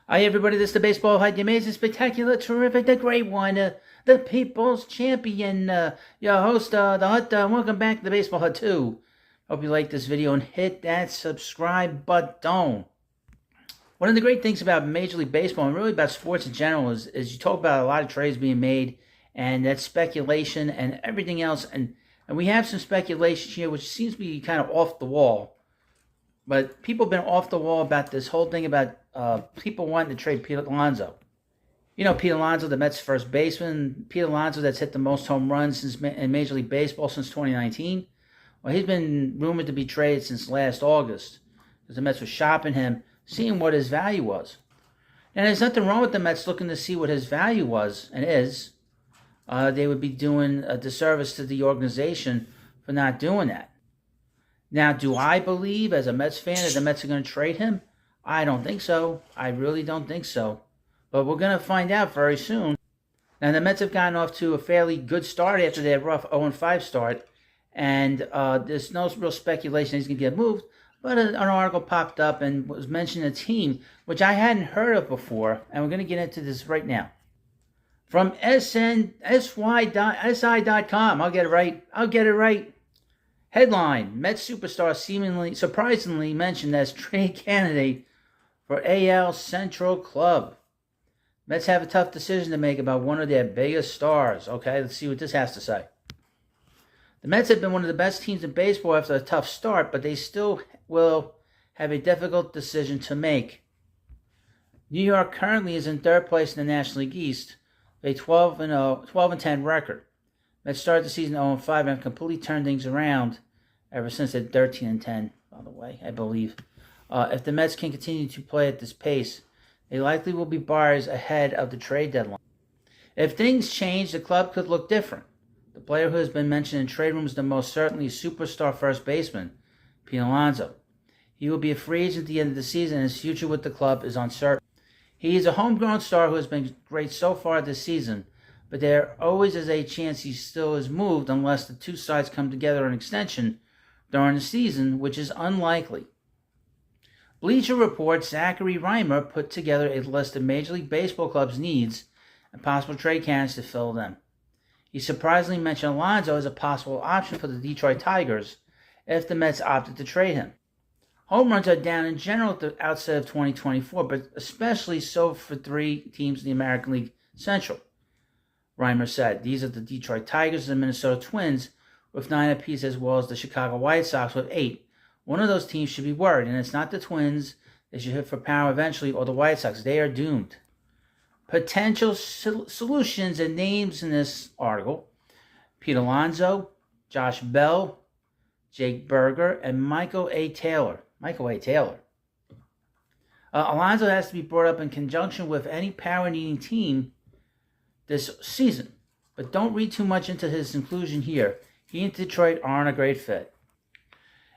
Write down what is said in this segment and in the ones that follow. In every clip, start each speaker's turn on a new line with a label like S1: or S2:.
S1: Hi, everybody. This is the Baseball Hut, the amazing, spectacular, terrific, the great one, the people's champion, your host, the Hut. Welcome back to the Baseball Hut 2. Hope you like this video and hit that subscribe button. One of the great things about Major League Baseball and really about sports in general is you talk about a lot of trades being made and that speculation and everything else. And we have some speculation here which seems to be kind of off the wall. But people have been off the wall about this whole thing about people wanting to trade Pete Lonzo. You know, Pete Alonso, the Mets' first baseman. Pete Alonso, that's hit the most home runs in Major League Baseball since 2019. Well, he's been rumored to be traded since last August because the Mets were shopping him, seeing what his value was. And there's nothing wrong with the Mets looking to see what his value was and is. They would be doing a disservice to the organization for not doing that. Now, do I believe, as a Mets fan, that the Mets are going to trade him? I don't think so. I really don't think so. But we're going to find out very soon. Now, the Mets have gotten off to a fairly good start after their rough 0-5 start. And there's no real speculation he's going to get moved. But an article popped up and was mentioning a team, which I hadn't heard of before. And we're going to get into this right now. From SI.com. I'll get it right. Headline, Mets superstar surprisingly mentioned as trade candidate for AL Central club. Mets have a tough decision to make about one of their biggest stars. Okay, let's see what this has to say. The Mets have been one of the best teams in baseball after a tough start, but they still will have a difficult decision to make. New York currently is in third place in the National League East with a 12-10 record. Mets started the season 0-5 and have completely turned things around ever since they're 13-10, by the way, I believe. If the Mets can continue to play at this pace, they likely will be buyers ahead of the trade deadline. If things change, the club could look different. The player who has been mentioned in trade rooms the most certainly is superstar first baseman, Pete Alonso. He will be a free agent at the end of the season, and his future with the club is uncertain. He is a homegrown star who has been great so far this season, but there always is a chance he still is moved unless the two sides come together on an extension during the season, which is unlikely. Bleacher Report Zachary Reimer put together a list of Major League Baseball clubs' needs and possible trade candidates to fill them. He surprisingly mentioned Lonzo as a possible option for the Detroit Tigers if the Mets opted to trade him. Home runs are down in general at the outset of 2024, but especially so for three teams in the American League Central. Reimer said, these are the Detroit Tigers and the Minnesota Twins with 9 apiece, as well as the Chicago White Sox with 8. One of those teams should be worried, and it's not the Twins. They should hit for power eventually, or the White Sox. They are doomed. Potential solutions and names in this article: Pete Alonso, Josh Bell, Jake Berger, and Michael A. Taylor. Alonso has to be brought up in conjunction with any power-needing team this season, but don't read too much into his inclusion here. He and Detroit aren't a great fit.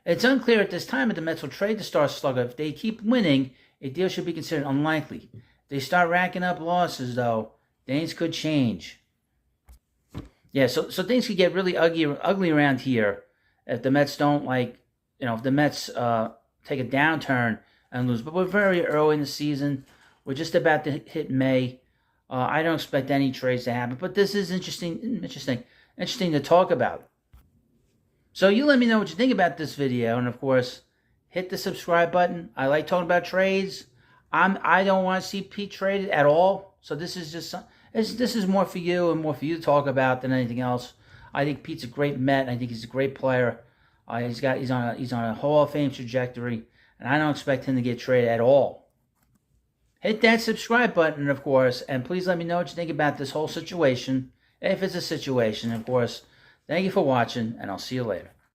S1: It's unclear at this time if the Mets will trade the star slugger. If they keep winning, a deal should be considered unlikely. If they start racking up losses, though, things could change. Yeah, so things could get really ugly around here if the Mets don't if the Mets take a downturn and lose. But we're very early in the season. We're just about to hit May. I don't expect any trades to happen, but this is interesting to talk about. So you let me know what you think about this video, and of course, hit the subscribe button. I like talking about trades. I don't want to see Pete traded at all. So this is just this is more for you and more for you to talk about than anything else. I think Pete's a great Met. I think he's a great player. He's on a Hall of Fame trajectory, and I don't expect him to get traded at all. Hit that subscribe button, of course, and please let me know what you think about this whole situation, if it's a situation, of course. Thank you for watching, and I'll see you later.